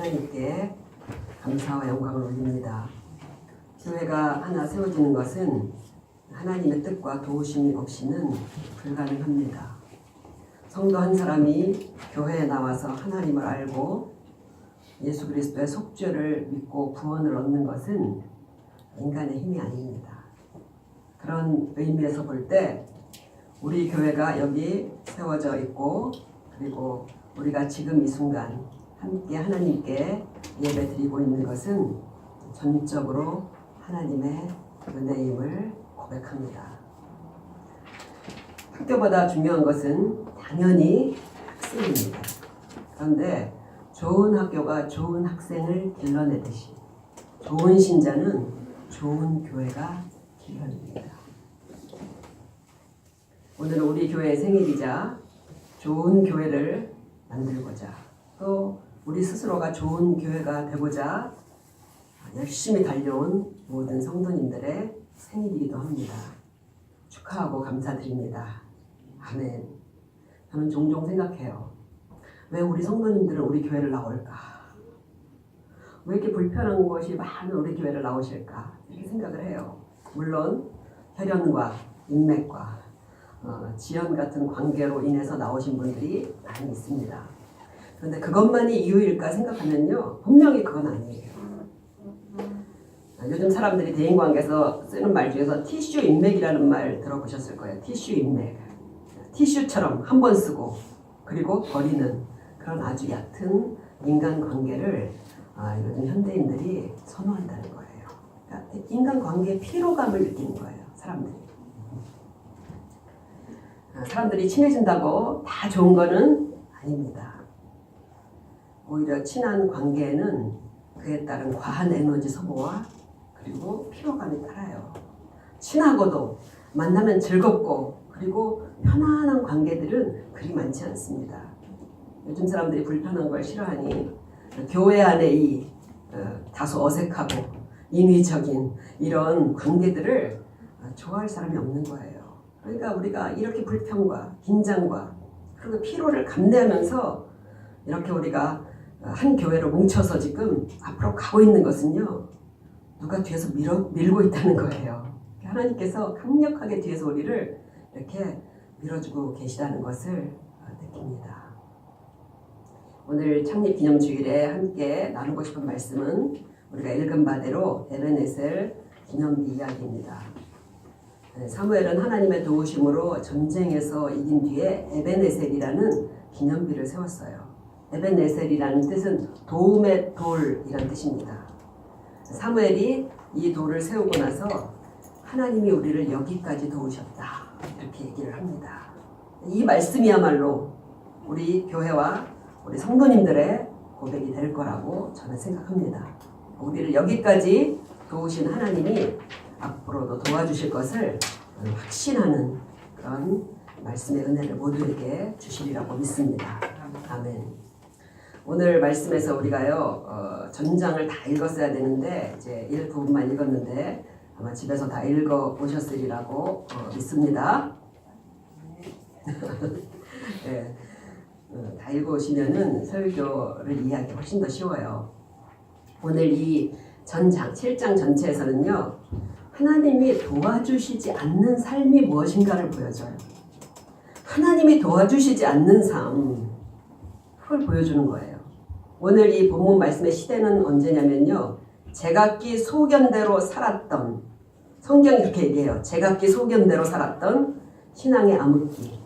하나님께 감사와 영광을 올립니다. 교회가 하나 세워지는 것은 하나님의 뜻과 도우심이 없이는 불가능합니다. 성도 한 사람이 교회에 나와서 하나님을 알고 예수 그리스도의 속죄를 믿고 구원을 얻는 것은 인간의 힘이 아닙니다. 그런 의미에서 볼 때 우리 교회가 여기 세워져 있고 그리고 우리가 지금 이 순간 함께 하나님께 예배드리고 있는 것은 전적으로 하나님의 은혜임을 고백합니다. 학교보다 중요한 것은 당연히 학생입니다. 그런데 좋은 학교가 좋은 학생을 길러내듯이 좋은 신자는 좋은 교회가 길러냅니다. 오늘은 우리 교회의 생일이자 좋은 교회를 만들고자 또 우리 스스로가 좋은 교회가 되고자 열심히 달려온 모든 성도님들의 생일이기도 합니다. 축하하고 감사드립니다. 아멘. 저는 종종 생각해요. 왜 우리 성도님들은 우리 교회를 나올까? 왜 이렇게 불편한 것이 많은 우리 교회를 나오실까? 이렇게 생각을 해요. 물론 혈연과 인맥과 지연 같은 관계로 인해서 나오신 분들이 많이 있습니다. 그런데 그것만이 이유일까 생각하면요. 분명히 그건 아니에요. 요즘 사람들이 대인관계에서 쓰는 말 중에서 티슈 인맥이라는 말 들어보셨을 거예요. 티슈 인맥. 티슈처럼 한 번 쓰고 그리고 버리는 그런 아주 얕은 인간관계를 요즘 현대인들이 선호한다는 거예요. 그러니까 인간관계의 피로감을 느끼는 거예요. 사람들이 친해진다고 다 좋은 거는 아닙니다. 오히려 친한 관계에는 그에 따른 과한 에너지 소모와 그리고 피로감이 따라요. 친하고도 만나면 즐겁고 그리고 편안한 관계들은 그리 많지 않습니다. 요즘 사람들이 불편한 걸 싫어하니 교회 안에 이 다소 어색하고 인위적인 이런 관계들을 좋아할 사람이 없는 거예요. 그러니까 우리가 이렇게 불평과 긴장과 그리고 피로를 감내하면서 이렇게 우리가 한 교회로 뭉쳐서 지금 앞으로 가고 있는 것은요. 누가 뒤에서 밀고 있다는 거예요. 하나님께서 강력하게 뒤에서 우리를 이렇게 밀어주고 계시다는 것을 느낍니다. 오늘 창립기념주일에 함께 나누고 싶은 말씀은 우리가 읽은 바대로 에벤에셀 기념비 이야기입니다. 사무엘은 하나님의 도우심으로 전쟁에서 이긴 뒤에 에벤에셀이라는 기념비를 세웠어요. 에벤에셀이라는 뜻은 도움의 돌이라는 뜻입니다. 사무엘이 이 돌을 세우고 나서 하나님이 우리를 여기까지 도우셨다 이렇게 얘기를 합니다. 이 말씀이야말로 우리 교회와 우리 성도님들의 고백이 될 거라고 저는 생각합니다. 우리를 여기까지 도우신 하나님이 앞으로도 도와주실 것을 확신하는 그런 말씀의 은혜를 모두에게 주시리라고 믿습니다. 아멘. 오늘 말씀에서 우리가요 전장을 다 읽었어야 되는데 이제 일부분만 읽었는데 아마 집에서 다 읽어 보셨으리라고 믿습니다. 네, 다 읽어 오시면은 설교를 이해하기 훨씬 더 쉬워요. 오늘 이 전장 7장 전체에서는요 하나님이 도와주시지 않는 삶이 무엇인가를 보여줘요. 하나님이 도와주시지 않는 삶 그걸 보여주는 거예요. 오늘 이 본문 말씀의 시대는 언제냐면요. 제각기 소견대로 살았던 성경이 이렇게 얘기해요. 제각기 소견대로 살았던 신앙의 암흑기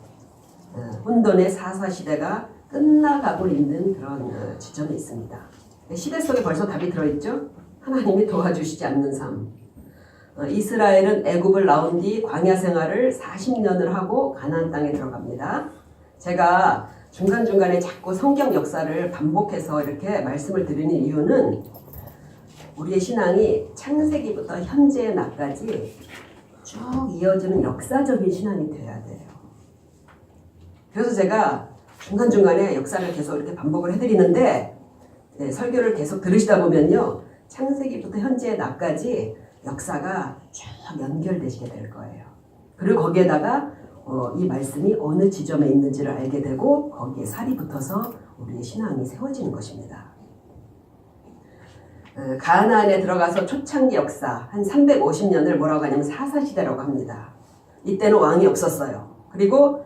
혼돈의 사사시대가 끝나가고 있는 그런 지점에 있습니다. 시대 속에 벌써 답이 들어있죠. 하나님이 도와주시지 않는 삶. 이스라엘은 애굽을 나온 뒤 광야 생활을 40년을 하고 가나안 땅에 들어갑니다. 제가 중간중간에 자꾸 성경 역사를 반복해서 이렇게 말씀을 드리는 이유는 우리의 신앙이 창세기부터 현재의 날까지 쭉 이어지는 역사적인 신앙이 되어야 돼요. 그래서 제가 중간중간에 역사를 계속 이렇게 반복을 해드리는데 설교를 계속 들으시다 보면요. 창세기부터 현재의 날까지 역사가 쭉 연결되시게 될 거예요. 그리고 거기에다가 이 말씀이 어느 지점에 있는지를 알게 되고 거기에 살이 붙어서 우리의 신앙이 세워지는 것입니다. 가나안에 들어가서 초창기 역사 한 350년을 뭐라고 하냐면 사사시대라고 합니다. 이때는 왕이 없었어요. 그리고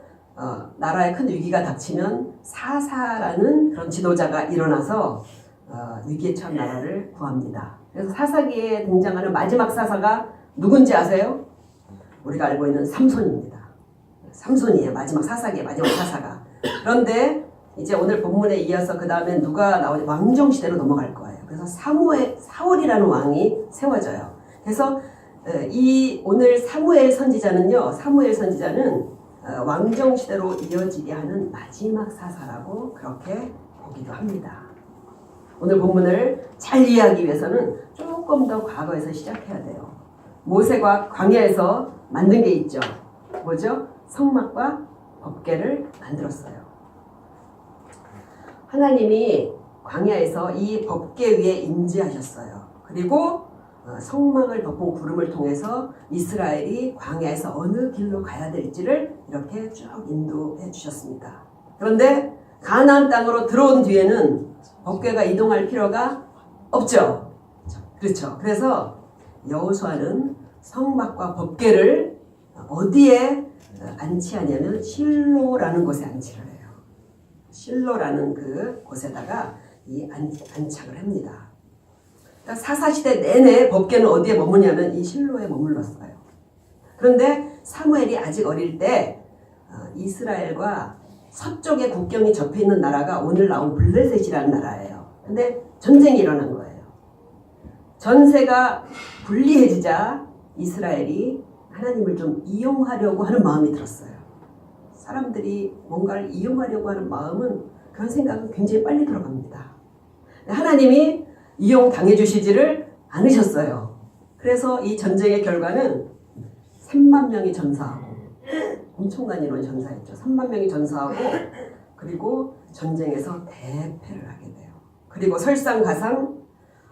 나라에 큰 위기가 닥치면 사사라는 그런 지도자가 일어나서 위기에 처한 나라를 구합니다. 그래서 사사기에 등장하는 마지막 사사가 누군지 아세요? 우리가 알고 있는 삼손입니다. 삼손이에요. 마지막 사사기의 마지막 사사가. 그런데 이제 오늘 본문에 이어서 그 다음에 누가 나오냐, 왕정시대로 넘어갈 거예요. 그래서 사울이라는 왕이 세워져요. 그래서 이 오늘 사무엘 선지자는 왕정시대로 이어지게 하는 마지막 사사라고 그렇게 보기도 합니다. 오늘 본문을 잘 이해하기 위해서는 조금 더 과거에서 시작해야 돼요. 모세가 광야에서 만든 게 있죠. 뭐죠? 성막과 법궤를 만들었어요. 하나님이 광야에서 이 법궤 위에 임재하셨어요. 그리고 성막을 덮은 구름을 통해서 이스라엘이 광야에서 어느 길로 가야 될지를 이렇게 쭉 인도해 주셨습니다. 그런데 가나안 땅으로 들어온 뒤에는 법궤가 이동할 필요가 없죠. 그렇죠. 그래서 여호수아는 성막과 법궤를 어디에 안치하냐면 실로라는 곳에 안치를 해요. 실로라는 그 곳에다가 이 안착을 합니다. 그러니까 사사시대 내내 법궤는 어디에 머무냐면 이 실로에 머물렀어요. 그런데 사무엘이 아직 어릴 때 이스라엘과 서쪽에 국경이 접해 있는 나라가 오늘 나온 블레셋이라는 나라예요. 근데 전쟁이 일어난 거예요. 전세가 불리해지자 이스라엘이 하나님을 좀 이용하려고 하는 마음이 들었어요. 사람들이 뭔가를 이용하려고 하는 마음은, 그런 생각은 굉장히 빨리 들어갑니다. 하나님이 이용당해 주시지를 않으셨어요. 그래서 이 전쟁의 결과는 3만 명이 전사하고, 엄청난 인원이 전사했죠. 3만 명이 전사하고, 그리고 전쟁에서 대패를 하게 돼요. 그리고 설상가상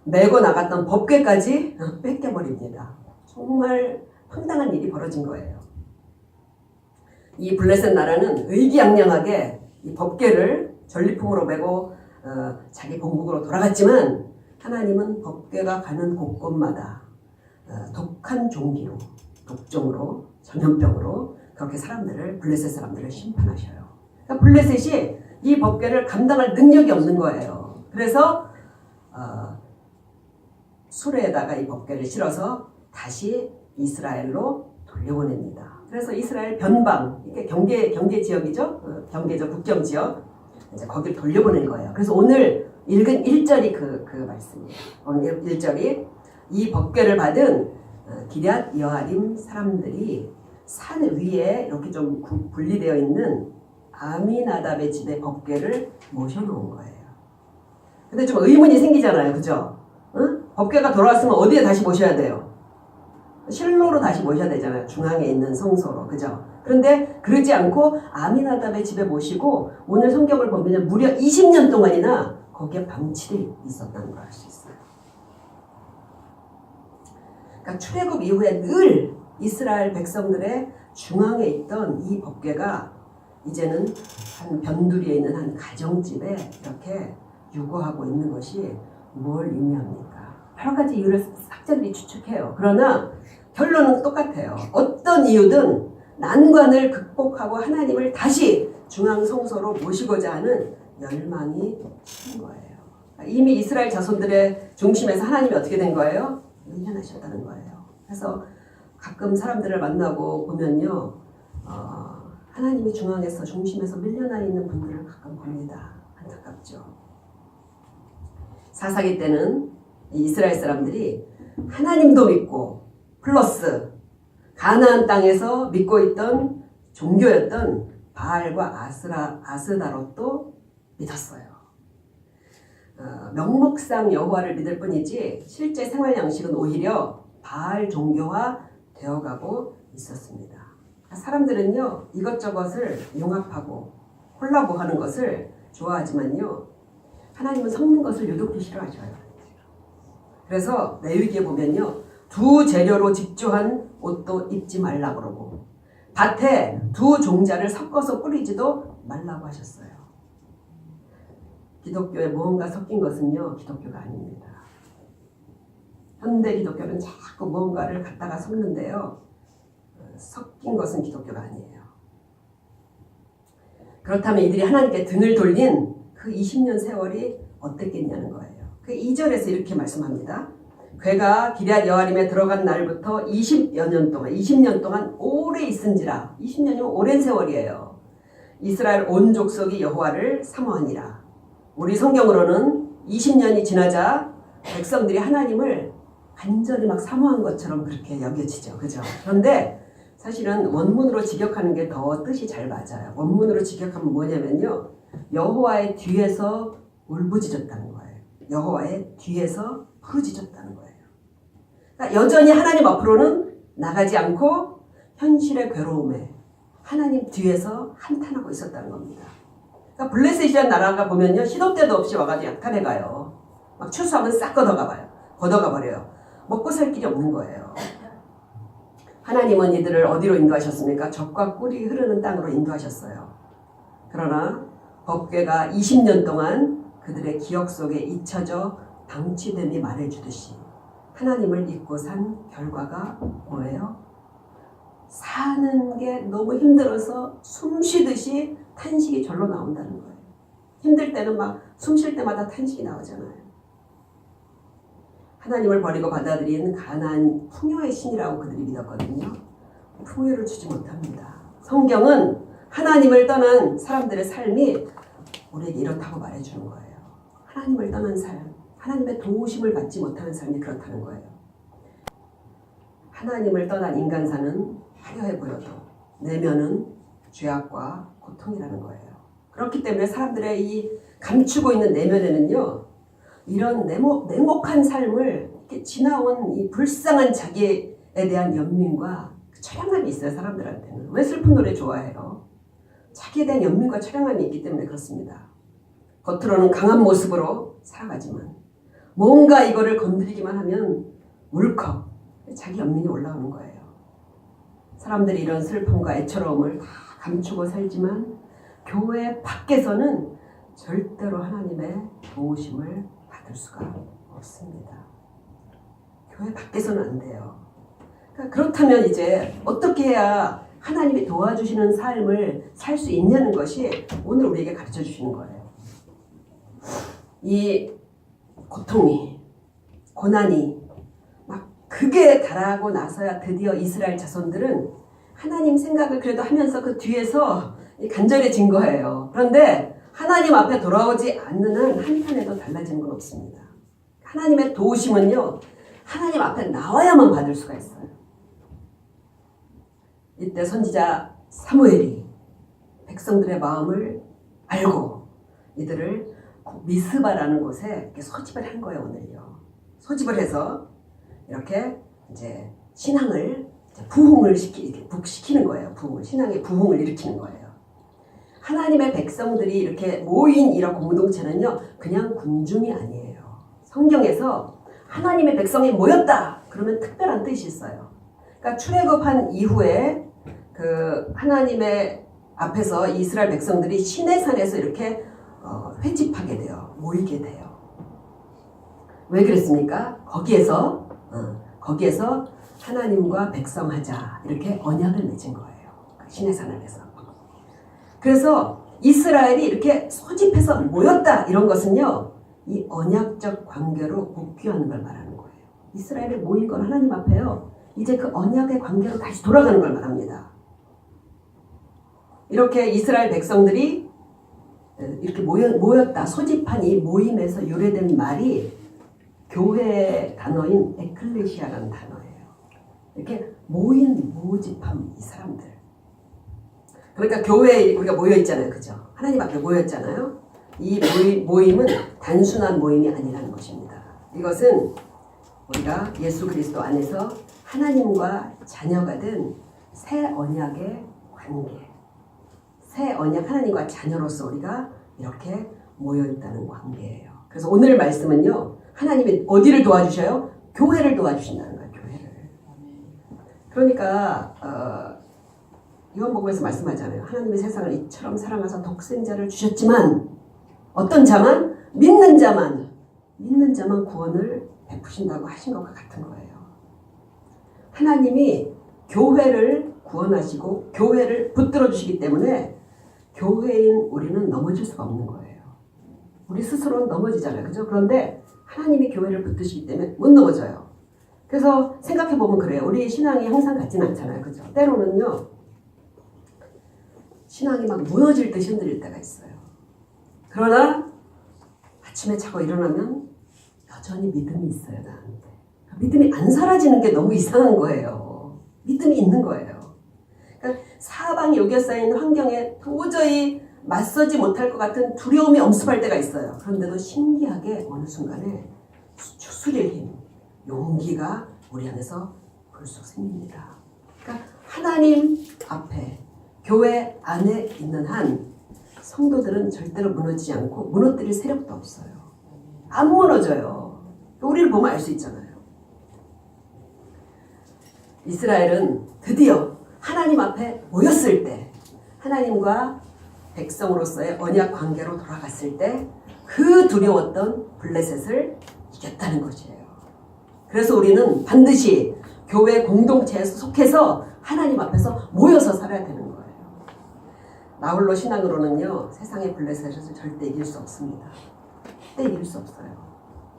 메고 나갔던 법궤까지 뺏겨버립니다. 정말 황당한 일이 벌어진 거예요. 이 블레셋 나라는 의기양양하게 이 법궤를 전리품으로 메고 자기 본국으로 돌아갔지만, 하나님은 법궤가 가는 곳곳마다 독한 종기로, 독종으로, 전염병으로 그렇게 블레셋 사람들을 심판하셔요. 그러니까 블레셋이 이 법궤를 감당할 능력이 없는 거예요. 그래서 수레에다가 이 법궤를 실어서 다시 이스라엘로 돌려보냅니다. 그래서 이스라엘 변방, 이게 경계 지역이죠. 경계적 국경 지역, 이제 거기를 돌려보낸 거예요. 그래서 오늘 읽은 1절이 그 말씀이에요. 오늘 1절이 이 법궤를 받은 기럇 여아림 사람들이 산 위에 이렇게 좀 분리되어 있는 아미나답의 집에 법궤를 모셔놓은 거예요. 근데 좀 의문이 생기잖아요. 그죠? 응? 법궤가 돌아왔으면 어디에 다시 모셔야 돼요? 실로로 다시 모셔야 되잖아요. 중앙에 있는 성소로. 그죠? 그런데 그러지 않고 아미나답의 집에 모시고, 오늘 성경을 보면 무려 20년 동안이나 거기에 방치돼 있었다는 걸 알 수 있어요. 그러니까 출애굽 이후에 늘 이스라엘 백성들의 중앙에 있던 이 법궤가 이제는 한 변두리에 있는 한 가정집에 이렇게 유고하고 있는 것이 뭘 의미합니까? 여러 가지 이유를 학자들이 추측해요. 그러나 결론은 똑같아요. 어떤 이유든 난관을 극복하고 하나님을 다시 중앙 성소로 모시고자 하는 열망이 큰 거예요. 이미 이스라엘 자손들의 중심에서 하나님이 어떻게 된 거예요? 밀려나셨다는 거예요. 그래서 가끔 사람들을 만나고 보면요, 하나님이 중앙에서, 중심에서 밀려나 있는 분들을 가끔 봅니다. 안타깝죠. 사사기 때는 이스라엘 사람들이 하나님도 믿고 플러스 가나안 땅에서 믿고 있던 종교였던 바알과 아스다롯도 믿었어요. 명목상 여호와를 믿을 뿐이지 실제 생활 양식은 오히려 바알 종교화 되어가고 있었습니다. 사람들은요, 이것저것을 융합하고 콜라보하는 것을 좋아하지만요, 하나님은 섞는 것을 유독히 싫어하셔요. 그래서 레위기에 보면요, 두 재료로 직조한 옷도 입지 말라고 그러고, 밭에 두 종자를 섞어서 뿌리지도 말라고 하셨어요. 기독교에 무언가 섞인 것은요, 기독교가 아닙니다. 현대 기독교는 자꾸 뭔가를 갖다가 섞는데요. 섞인 것은 기독교가 아니에요. 그렇다면 이들이 하나님께 등을 돌린 그 20년 세월이 어땠겠냐는 거예요. 그 2절에서 이렇게 말씀합니다. 그가 기럇 여아림에 들어간 날부터 20년 동안 오래 있은지라. 20년이면 오랜 세월이에요. 이스라엘 온 족속이 여호와를 사모하니라. 우리 성경으로는 20년이 지나자 백성들이 하나님을 간절히 막 사모한 것처럼 그렇게 여겨지죠. 그죠? 그런데 사실은 원문으로 직역하는 게 더 뜻이 잘 맞아요. 원문으로 직역하면 뭐냐면요. 여호와의 뒤에서 울부짖었다는 거예요. 여호와의 뒤에서 부르짖었다는 거예요. 그러니까 여전히 하나님 앞으로는 나가지 않고 현실의 괴로움에 하나님 뒤에서 한탄하고 있었다는 겁니다. 그러니까 블레셋이라는 나라가 보면요. 시도 때도 없이 와가지고 약탈해 가요. 막 추수하면 싹 걷어가 버려요. 먹고 살 길이 없는 거예요. 하나님은 이들을 어디로 인도하셨습니까? 젖과 꿀이 흐르는 땅으로 인도하셨어요. 그러나 법궤가 20년 동안 그들의 기억 속에 잊혀져 방치됨이 말해주듯이 하나님을 잊고 산 결과가 뭐예요? 사는 게 너무 힘들어서 숨 쉬듯이 탄식이 절로 나온다는 거예요. 힘들 때는 막 숨 쉴 때마다 탄식이 나오잖아요. 하나님을 버리고 받아들인 가나안 풍요의 신이라고 그들이 믿었거든요. 풍요를 주지 못합니다. 성경은 하나님을 떠난 사람들의 삶이 우리에게 이렇다고 말해주는 거예요. 하나님을 떠난 삶, 하나님의 도우심을 받지 못하는 삶이 그렇다는 거예요. 하나님을 떠난 인간사는 화려해 보여도 내면은 죄악과 고통이라는 거예요. 그렇기 때문에 사람들의 이 감추고 있는 내면에는요. 이런 냉혹한 삶을 이렇게 지나온 이 불쌍한 자기에 대한 연민과 처량함이 있어요. 사람들한테는. 왜 슬픈 노래 좋아해요? 자기에 대한 연민과 처량함이 있기 때문에 그렇습니다. 겉으로는 강한 모습으로 살아가지만 뭔가 이거를 건드리기만 하면 울컥 자기 연민이 올라오는 거예요. 사람들이 이런 슬픔과 애처로움을 다 감추고 살지만 교회 밖에서는 절대로 하나님의 도우심을 받을 수가 없습니다. 교회 밖에서는 안 돼요. 그렇다면 이제 어떻게 해야 하나님이 도와주시는 삶을 살 수 있냐는 것이 오늘 우리에게 가르쳐 주시는 거예요. 이 고통이, 고난이 막 극에 달하고 나서야 드디어 이스라엘 자손들은 하나님 생각을 그래도 하면서 그 뒤에서 간절해진 거예요. 그런데 하나님 앞에 돌아오지 않는 한 한편에도 달라지는 건 없습니다. 하나님의 도우심은요. 하나님 앞에 나와야만 받을 수가 있어요. 이때 선지자 사무엘이 백성들의 마음을 알고 이들을 미스바라는 곳에 이렇게 소집을 한 거예요. 오늘요. 소집을 해서 이렇게 이제 신앙을 부흥을 시키는 거예요. 신앙의 부흥을 일으키는 거예요. 하나님의 백성들이 이렇게 모인 이런 공동체는요. 그냥 군중이 아니에요. 성경에서 하나님의 백성이 모였다. 그러면 특별한 뜻이 있어요. 그러니까 출애굽한 이후에 그 하나님의 앞에서 이스라엘 백성들이 시내산에서 이렇게 회집하게 돼요. 모이게 돼요. 왜 그랬습니까? 거기에서 하나님과 백성하자 이렇게 언약을 맺은 거예요. 시내산에서. 그래서 이스라엘이 이렇게 소집해서 모였다 이런 것은요. 이 언약적 관계로 복귀하는 걸 말하는 거예요. 이스라엘이 모인 건 하나님 앞에요. 이제 그 언약의 관계로 다시 돌아가는 걸 말합니다. 이렇게 이스라엘 백성들이 이렇게 모였다. 소집한 이 모임에서 유래된 말이 교회 단어인 에클레시아라는 단어예요. 이렇게 모집한 이 사람들. 그러니까 교회에 우리가 모여있잖아요. 그죠? 하나님 앞에 모였잖아요. 이 모임은 단순한 모임이 아니라는 것입니다. 이것은 우리가 예수 그리스도 안에서 하나님과 자녀가 된 새 언약의 관계, 새 언약 하나님과 자녀로서 우리가 이렇게 모여있다는 관계예요. 그래서 오늘 말씀은요. 하나님이 어디를 도와주셔요? 교회를 도와주신다는 거예요. 교회를. 그러니까 요한복음에서 말씀하잖아요. 하나님이 세상을 이처럼 사랑하사 독생자를 주셨지만 어떤 자만? 믿는 자만 구원을 베푸신다고 하신 것과 같은 거예요. 하나님이 교회를 구원하시고 교회를 붙들어 주시기 때문에 교회인 우리는 넘어질 수가 없는 거예요. 우리 스스로는 넘어지잖아요. 그죠? 그런데 하나님이 교회를 붙드시기 때문에 못 넘어져요. 그래서 생각해보면 그래요. 우리 신앙이 항상 같진 않잖아요. 그죠? 때로는요. 신앙이 막 무너질 듯이 흔들릴 때가 있어요. 그러나 아침에 자고 일어나면 여전히 믿음이 있어요. 나한테. 믿음이 안 사라지는 게 너무 이상한 거예요. 믿음이 있는 거예요. 그러니까 사방이 여겨싸인 환경에 도저히 맞서지 못할 것 같은 두려움이 엄습할 때가 있어요. 그런데도 신기하게 어느 순간에 추스릴 힘, 용기가 우리 안에서 불쑥 생깁니다. 그러니까 하나님 앞에 교회 안에 있는 한 성도들은 절대로 무너지지 않고 무너뜨릴 세력도 없어요. 안 무너져요. 우리를 보면 알 수 있잖아요. 이스라엘은 드디어 하나님 앞에 모였을 때 하나님과 백성으로서의 언약 관계로 돌아갔을 때 그 두려웠던 블레셋을 이겼다는 것이에요. 그래서 우리는 반드시 교회 공동체에 속해서 하나님 앞에서 모여서 살아야 되는 거예요. 나홀로 신앙으로는요. 세상의 블레셋을 절대 이길 수 없습니다. 절대 이길 수 없어요.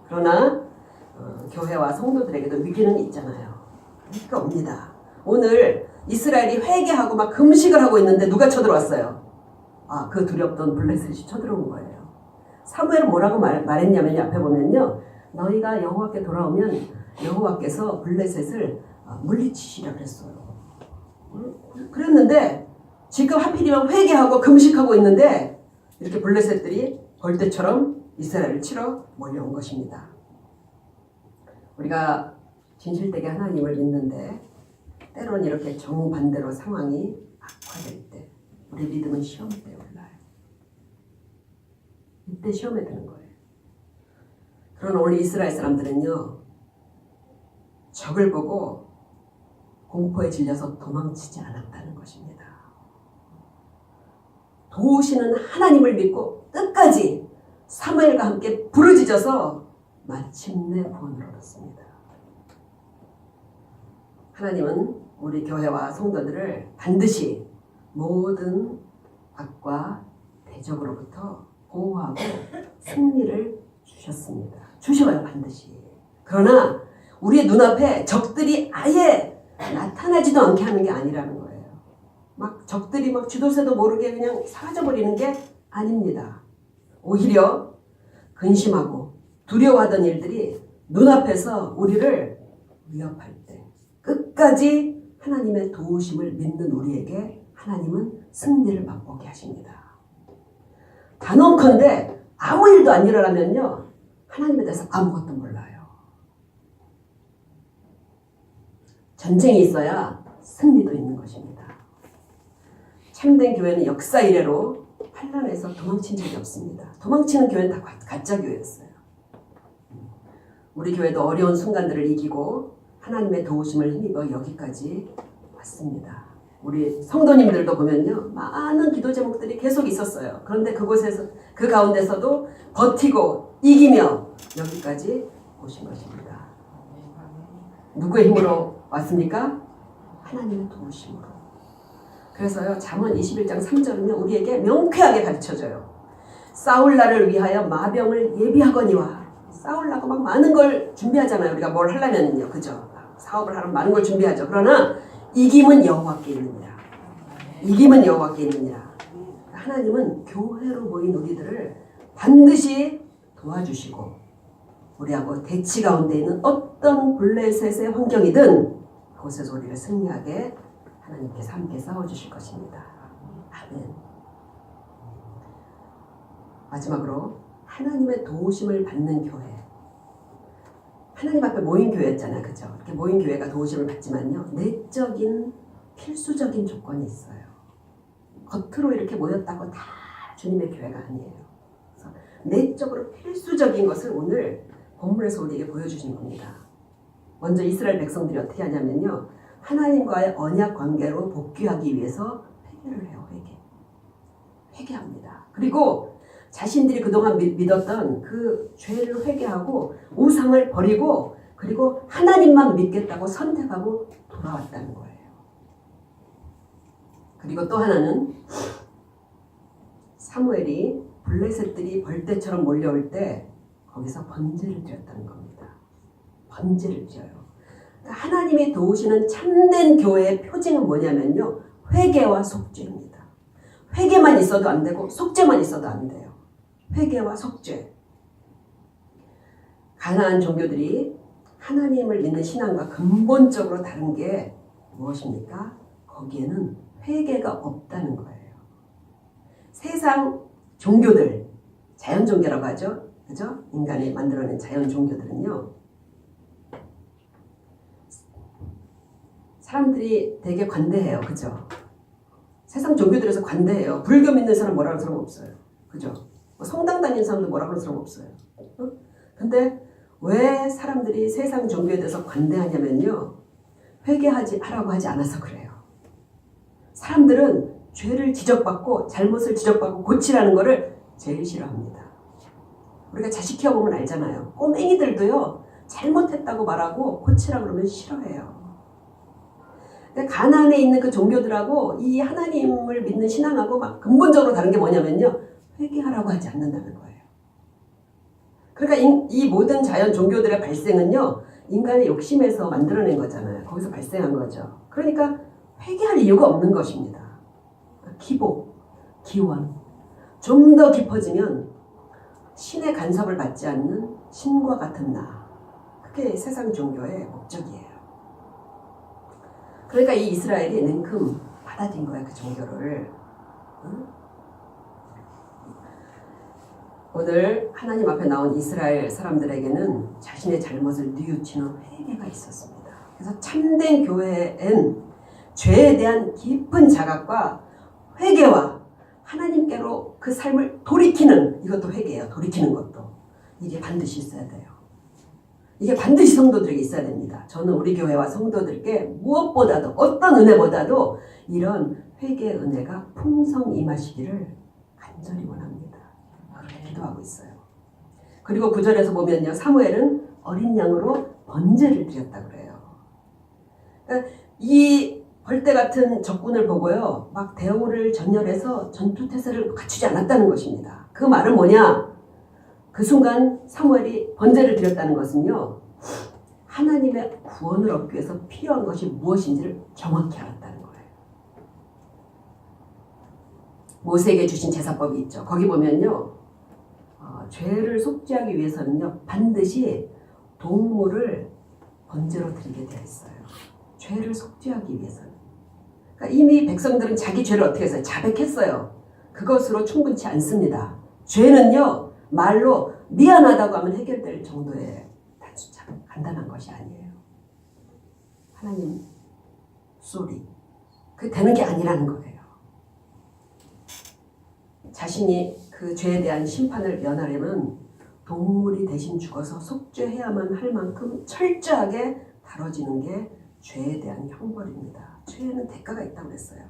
그러나 교회와 성도들에게도 위기는 있잖아요. 위기가 옵니다. 오늘 이스라엘이 회개하고 막 금식을 하고 있는데 누가 쳐들어왔어요? 그 두렵던 블레셋이 쳐들어온 거예요. 사무엘은 뭐라고 말했냐면 앞에 보면요. 너희가 여호와께 돌아오면 여호와께서 블레셋을 물리치시라 그랬어요. 그랬는데 지금 하필이면 회개하고 금식하고 있는데 이렇게 블레셋들이 벌떼처럼 이스라엘을 치러 몰려온 것입니다. 우리가 진실되게 하나님을 믿는데 때로는 이렇게 정반대로 상황이 악화될 때 우리 믿음은 시험대에 올라요. 이때 시험에 드는 거예요. 그러나 오늘 이스라엘 사람들은요. 적을 보고 공포에 질려서 도망치지 않았다는 것입니다. 도우시는 하나님을 믿고 끝까지 사무엘과 함께 부르짖어서 마침내 구원을 얻었습니다. 하나님은 우리 교회와 성도들을 반드시 모든 악과 대적으로부터 보호하고 승리를 주셨습니다. 주셔요 반드시. 그러나 우리의 눈앞에 적들이 아예 나타나지도 않게 하는 게 아니라는 거예요. 막 적들이 막 쥐도새도 모르게 그냥 사라져버리는 게 아닙니다. 오히려 근심하고 두려워하던 일들이 눈앞에서 우리를 위협할 때 끝까지 하나님의 도우심을 믿는 우리에게 하나님은 승리를 맛보게 하십니다. 단언컨대 아무 일도 안 일어나면요. 하나님에 대해서 아무것도 몰라요. 전쟁이 있어야 승리도 있는 것입니다. 참된 교회는 역사 이래로 환난에서 도망친 적이 없습니다. 도망치는 교회는 다 가짜 교회였어요. 우리 교회도 어려운 순간들을 이기고 하나님의 도우심을 힘입어 여기까지 왔습니다. 우리 성도님들도 보면요. 많은 기도 제목들이 계속 있었어요. 그런데 그곳에서 그 가운데서도 버티고 이기며 여기까지 오신 것입니다. 누구의 힘으로 왔습니까? 하나님의 도우심으로. 그래서요. 잠언 21장 3절은요. 우리에게 명쾌하게 가르쳐줘요. 싸울 날을 위하여 마병을 예비하거니와. 싸우려고 막 많은 걸 준비하잖아요. 우리가 뭘 하려면요. 그죠? 사업을 하려면 많은 걸 준비하죠. 그러나 이김은 여호와께 있느니라. 이김은 여호와께 있느니라. 하나님은 교회로 모인 우리들을 반드시 도와주시고 우리하고 대치 가운데 있는 어떤 블레셋의 환경이든 그곳에서 우리를 승리하게 하나님께서 함께 싸워주실 것입니다. 아멘. 마지막으로 하나님의 도우심을 받는 교회. 하나님 앞에 모인 교회였잖아요. 그죠? 이렇게 모인 교회가 도우심을 받지만요. 내적인 필수적인 조건이 있어요. 겉으로 이렇게 모였다고 다 주님의 교회가 아니에요. 그래서 내적으로 필수적인 것을 오늘 본문에서 우리에게 보여주신 겁니다. 먼저 이스라엘 백성들이 어떻게 하냐면요. 하나님과의 언약 관계로 복귀하기 위해서 회개를 해요. 회개합니다. 그리고 자신들이 그동안 믿었던 그 죄를 회개하고 우상을 버리고 그리고 하나님만 믿겠다고 선택하고 돌아왔다는 거예요. 그리고 또 하나는 사무엘이 블레셋들이 벌떼처럼 몰려올 때 거기서 번제를 드렸다는 겁니다. 번제를 드려요. 그러니까 하나님이 도우시는 참된 교회의 표징은 뭐냐면요. 회개와 속죄입니다. 회개만 있어도 안 되고 속죄만 있어도 안 돼요. 회개와 속죄. 가나안 종교들이 하나님을 믿는 신앙과 근본적으로 다른 게 무엇입니까? 거기에는 회개가 없다는 거예요. 세상 종교들, 자연 종교라고 하죠. 그죠? 인간이 만들어낸 자연 종교들은요. 사람들이 되게 관대해요. 그죠? 세상 종교들에서 관대해요. 불교 믿는 사람 뭐라 하는 사람 없어요. 그죠? 성당 다니는 사람도 뭐라 하는 사람 없어요. 근데 왜 사람들이 세상 종교에 대해서 관대하냐면요. 하라고 하지 않아서 그래요. 사람들은 죄를 지적받고 잘못을 지적받고 고치라는 거를 제일 싫어합니다. 우리가 자식 키워보면 알잖아요. 꼬맹이들도요. 잘못했다고 말하고 고치라 그러면 싫어해요. 가나안에 있는 그 종교들하고 이 하나님을 믿는 신앙하고 막 근본적으로 다른 게 뭐냐면요. 회개하라고 하지 않는다는 거예요. 그러니까 이 모든 자연 종교들의 발생은요. 인간의 욕심에서 만들어낸 거잖아요. 거기서 발생한 거죠. 그러니까 회개할 이유가 없는 것입니다. 기복, 기원. 좀 더 깊어지면 신의 간섭을 받지 않는 신과 같은 나. 그게 세상 종교의 목적이에요. 그러니까 이 이스라엘이 냉큼 받아들인 거야, 그 종교를. 응? 오늘 하나님 앞에 나온 이스라엘 사람들에게는 자신의 잘못을 뉘우치는 회개가 있었습니다. 그래서 참된 교회엔 죄에 대한 깊은 자각과 회개와 하나님께로 그 삶을 돌이키는, 이것도 회개예요. 돌이키는 것도. 이게 반드시 있어야 돼요. 이게 반드시 성도들에게 있어야 됩니다. 저는 우리 교회와 성도들께 무엇보다도 어떤 은혜보다도 이런 회개의 은혜가 풍성 임하시기를 간절히 원합니다. 그렇게 기도하고 있어요. 그리고 9절에서 보면요. 사무엘은 어린 양으로 번제를 드렸다 그래요. 그러니까 이 벌떼 같은 적군을 보고요. 막 대우를 전열해서 전투태세를 갖추지 않았다는 것입니다. 그 말은 뭐냐? 그 순간 사무엘이 번제를 드렸다는 것은요. 하나님의 구원을 얻기 위해서 필요한 것이 무엇인지를 정확히 알았다는 거예요. 모세에게 주신 제사법이 있죠. 거기 보면요. 죄를 속죄하기 위해서는요. 반드시 동물을 번제로 드리게 되어 있어요. 죄를 속죄하기 위해서는. 그러니까 이미 백성들은 자기 죄를 어떻게 했어요? 자백했어요. 그것으로 충분치 않습니다. 죄는요. 말로 미안하다고 하면 해결될 정도의 단순 간단한 것이 아니에요. 하나님 소리. 그게 되는 게 아니라는 거예요. 자신이 그 죄에 대한 심판을 면하려면 동물이 대신 죽어서 속죄해야만 할 만큼 철저하게 다뤄지는 게 죄에 대한 형벌입니다. 죄에는 대가가 있다고 했어요.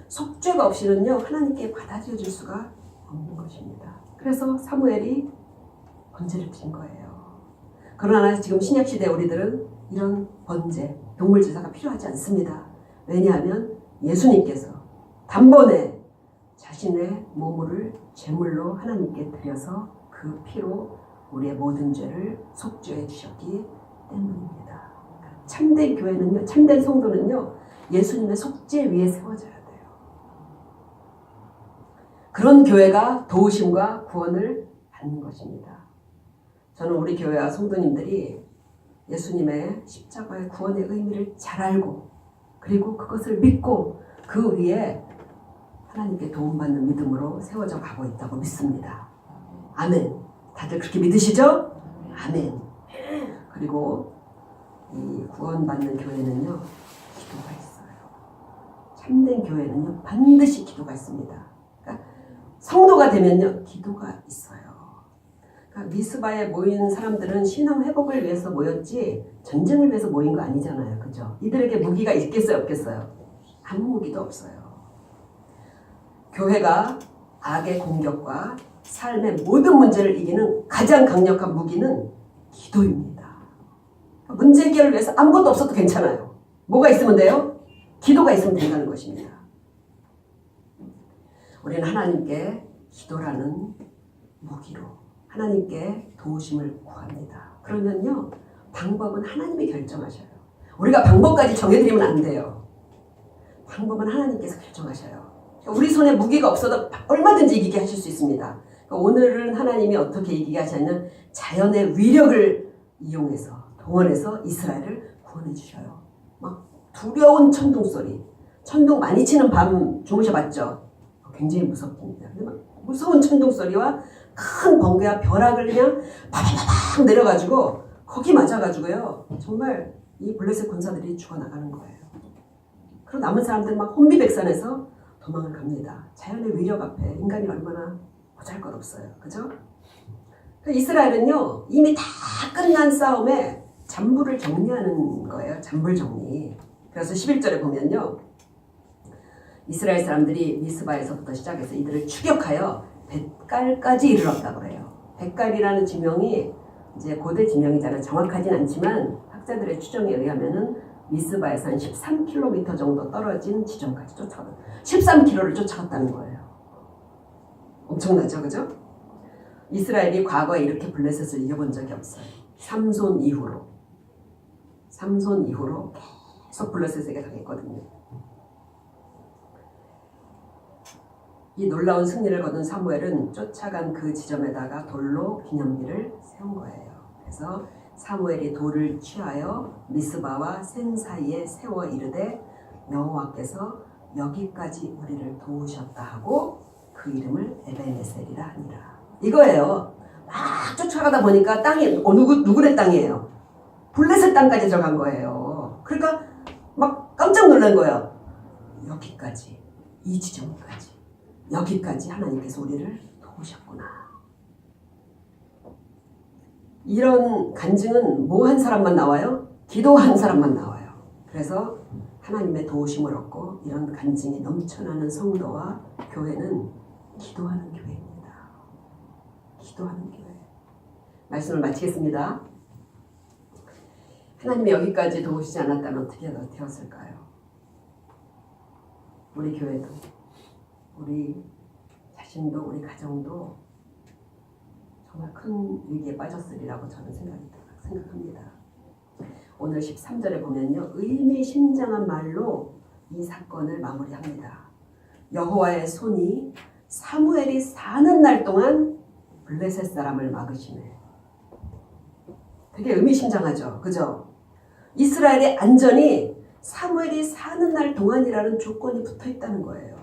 속죄가 없이는요. 하나님께 받아들여질 수가 없는 것입니다. 그래서 사무엘이 번제를 드린 거예요. 그러나 지금 신약시대 우리들은 이런 번제, 동물 제사가 필요하지 않습니다. 왜냐하면 예수님께서 단번에 자신의 몸을 제물로 하나님께 드려서 그 피로 우리의 모든 죄를 속죄해 주셨기 때문입니다. 참된 교회는요, 참된 성도는요, 예수님의 속죄 위에 세워져야 돼요. 그런 교회가 도우심과 구원을 받는 것입니다. 저는 우리 교회와 성도님들이 예수님의 십자가의 구원의 의미를 잘 알고 그리고 그것을 믿고 그 위에 하나님께 도움받는 믿음으로 세워져 가고 있다고 믿습니다. 아멘. 다들 그렇게 믿으시죠? 아멘. 그리고 이 구원받는 교회는요, 기도가 있어요. 참된 교회는요, 반드시 기도가 있습니다. 그러니까 성도가 되면요, 기도가 있어요. 그러니까 미스바에 모인 사람들은 신앙 회복을 위해서 모였지 전쟁을 위해서 모인 거 아니잖아요. 그죠? 이들에게 무기가 있겠어요? 없겠어요? 아무 무기도 없어요. 교회가 악의 공격과 삶의 모든 문제를 이기는 가장 강력한 무기는 기도입니다. 문제 해결을 위해서 아무것도 없어도 괜찮아요. 뭐가 있으면 돼요? 기도가 있으면 된다는 것입니다. 우리는 하나님께 기도라는 무기로 하나님께 도우심을 구합니다. 그러면요, 방법은 하나님이 결정하셔요. 우리가 방법까지 정해드리면 안 돼요. 방법은 하나님께서 결정하셔요. 우리 손에 무기가 없어도 얼마든지 이기게 하실 수 있습니다. 오늘은 하나님이 어떻게 이기게 하셨냐면 자연의 위력을 이용해서 동원해서 이스라엘을 구원해 주셔요. 막 두려운 천둥 소리, 천둥 많이 치는 밤 주무셔봤죠? 굉장히 무섭습니다. 근데 막 무서운 천둥 소리와 큰 번개와 벼락을 그냥 파파파팍 내려가지고 거기 맞아가지고요, 정말 이 블레셋 군사들이 죽어나가는 거예요. 그리고 남은 사람들은 막 혼비백산해서 도망을 갑니다. 자연의 위력 앞에 인간이 얼마나 보잘것없어요. 그죠? 이스라엘은요, 이미 다 끝난 싸움에 잔불을 정리하는 거예요. 잔불 정리. 그래서 11절에 보면요, 이스라엘 사람들이 미스바에서부터 시작해서 이들을 추격하여 벳갈까지 이르렀다고 그래요. 벳갈이라는 지명이 이제 고대 지명이잖아요. 정확하진 않지만 학자들의 추정에 의하면은 미스바에서 한 13km 정도 떨어진 지점까지 쫓아갔어요. 13km를 쫓아갔다는 거예요. 엄청나죠, 그죠? 이스라엘이 과거에 이렇게 블레셋을 이겨본 적이 없어요. 삼손 이후로 계속 블레셋에게 당했거든요. 이 놀라운 승리를 거둔 사무엘은 쫓아간 그 지점에다가 돌로 기념비를 세운 거예요. 그래서 사무엘이 돌을 취하여 미스바와 센 사이에 세워 이르되 여호와께서 여기까지 우리를 도우셨다 하고 그 이름을 에베네셀이라 하니라. 이거예요. 막 쫓아가다 보니까 땅이 누구네 땅이에요? 블레셋 땅까지 들어간 거예요. 그러니까 막 깜짝 놀란 거예요. 여기까지, 이 지점까지, 여기까지 하나님께서 우리를 도우셨구나. 이런 간증은 뭐 한 사람만 나와요? 기도한 사람만 나와요. 그래서 하나님의 도우심을 얻고 이런 간증이 넘쳐나는 성도와 교회는 기도하는 교회입니다. 기도하는 교회. 말씀을 마치겠습니다. 하나님이 여기까지 도우시지 않았다면 어떻게 되었을까요? 우리 교회도, 우리 자신도, 우리 가정도 정말 큰 위기에 빠졌으리라고 저는 생각합니다. 오늘 13절에 보면요, 의미심장한 말로 이 사건을 마무리합니다. 여호와의 손이 사무엘이 사는 날 동안 블레셋 사람을 막으시네. 되게 의미심장하죠, 그죠? 이스라엘의 안전이 사무엘이 사는 날 동안이라는 조건이 붙어 있다는 거예요.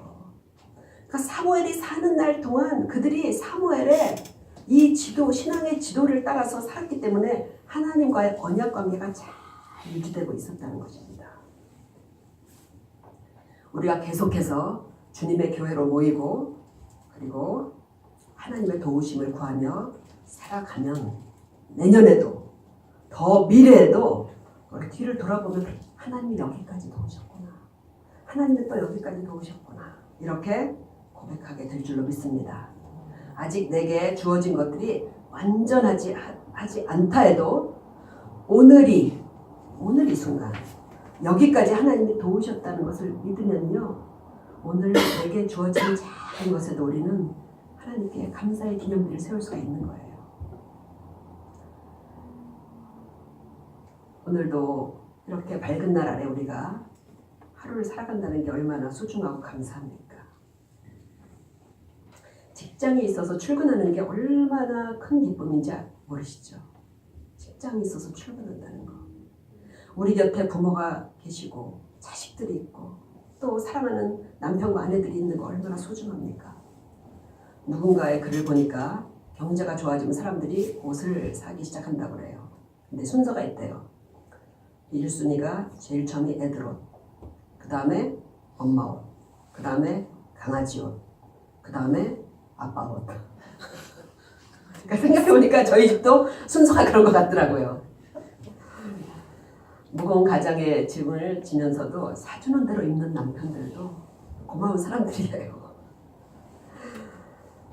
그러니까 사무엘이 사는 날 동안 그들이 사무엘의 이 신앙의 지도를 따라서 살았기 때문에 하나님과의 언약 관계가 잘 유지되고 있었다는 것입니다. 우리가 계속해서 주님의 교회로 모이고 그리고 하나님의 도우심을 구하며 살아가면 내년에도 더 미래에도 우리 뒤를 돌아보면 하나님이 여기까지 도우셨구나. 하나님이 또 여기까지 도우셨구나. 이렇게 고백하게 될 줄로 믿습니다. 아직 내게 주어진 것들이 완전하지 않다 해도 오늘 이 순간 여기까지 하나님이 도우셨다는 것을 믿으면요, 오늘 내게 주어진 작은 것에도 우리는 하나님께 감사의 기념비를 세울 수가 있는 거예요. 오늘도 이렇게 밝은 날 아래 우리가 하루를 살아간다는 게 얼마나 소중하고 감사합니까? 직장에 있어서 출근하는 게 얼마나 큰 기쁨인지 모르시죠? 직장에 있어서 출근한다는 거. 우리 곁에 부모가 계시고 자식들이 있고 또 사랑하는 남편과 아내들이 있는 거 얼마나 소중합니까? 누군가의 글을 보니까 경제가 좋아지면 사람들이 옷을 사기 시작한다고 그래요. 근데 순서가 있대요. 1순위가 제일 처음이 애들 옷, 그 다음에 엄마 옷, 그 다음에 강아지 옷, 그 다음에 아빠 옷. 그러니까 생각해보니까 저희 집도 순서가 그런 것 같더라고요. 무거운 가장의 짐을 지면서도 사주는 대로 입는 남편들도 고마운 사람들이에요.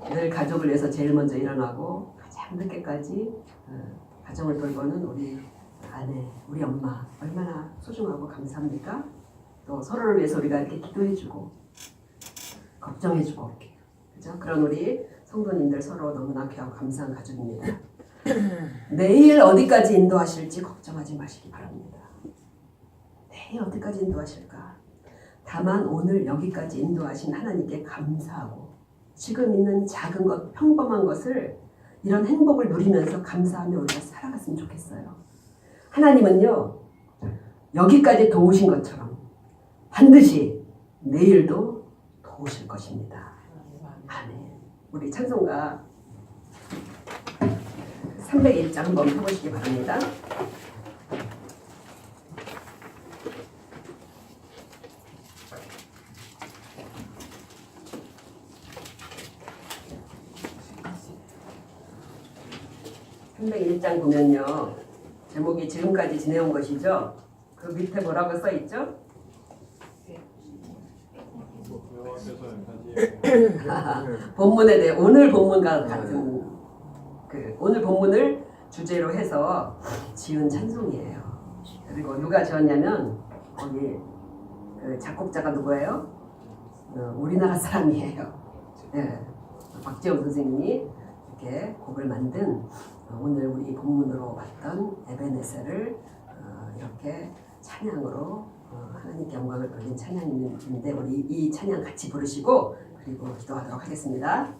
늘 가족을 위해서 제일 먼저 일어나고 가장 늦게까지 가정을 돌보는 우리 아내, 우리 엄마 얼마나 소중하고 감사합니까? 또 서로를 위해서 우리가 이렇게 기도해주고 걱정해주고 이렇게 그죠? 그런 우리 성도님들 서로 너무나 귀하고 감사한 가족입니다. 내일 어디까지 인도하실지 걱정하지 마시기 바랍니다. 내일 어디까지 인도하실까? 다만 오늘 여기까지 인도하신 하나님께 감사하고 지금 있는 작은 것, 평범한 것을 이런 행복을 누리면서 감사하며 우리가 살아갔으면 좋겠어요. 하나님은요, 여기까지 도우신 것처럼 반드시 내일도 도우실 것입니다. 아멘. 우리 찬송가 301장 한번 펴보시기 바랍니다. (301장) 보면요 제목이 지금까지 지내온 것이죠. 그 밑에 뭐라고 써 있죠? 본문에 대해 오늘 본문과 같은 그 오늘 본문을 주제로 해서 지은 찬송이에요. 그리고 누가 지었냐면 거기 그 작곡자가 누구예요? 우리나라 사람이에요. 네, 박재호 선생님이 이렇게 곡을 만든 오늘 우리 본문으로 봤던 에베네셀을 이렇게 찬양으로 하나님께 영광을 돌린 찬양인데 우리 이 찬양 같이 부르시고 그리고 기도하도록 하겠습니다.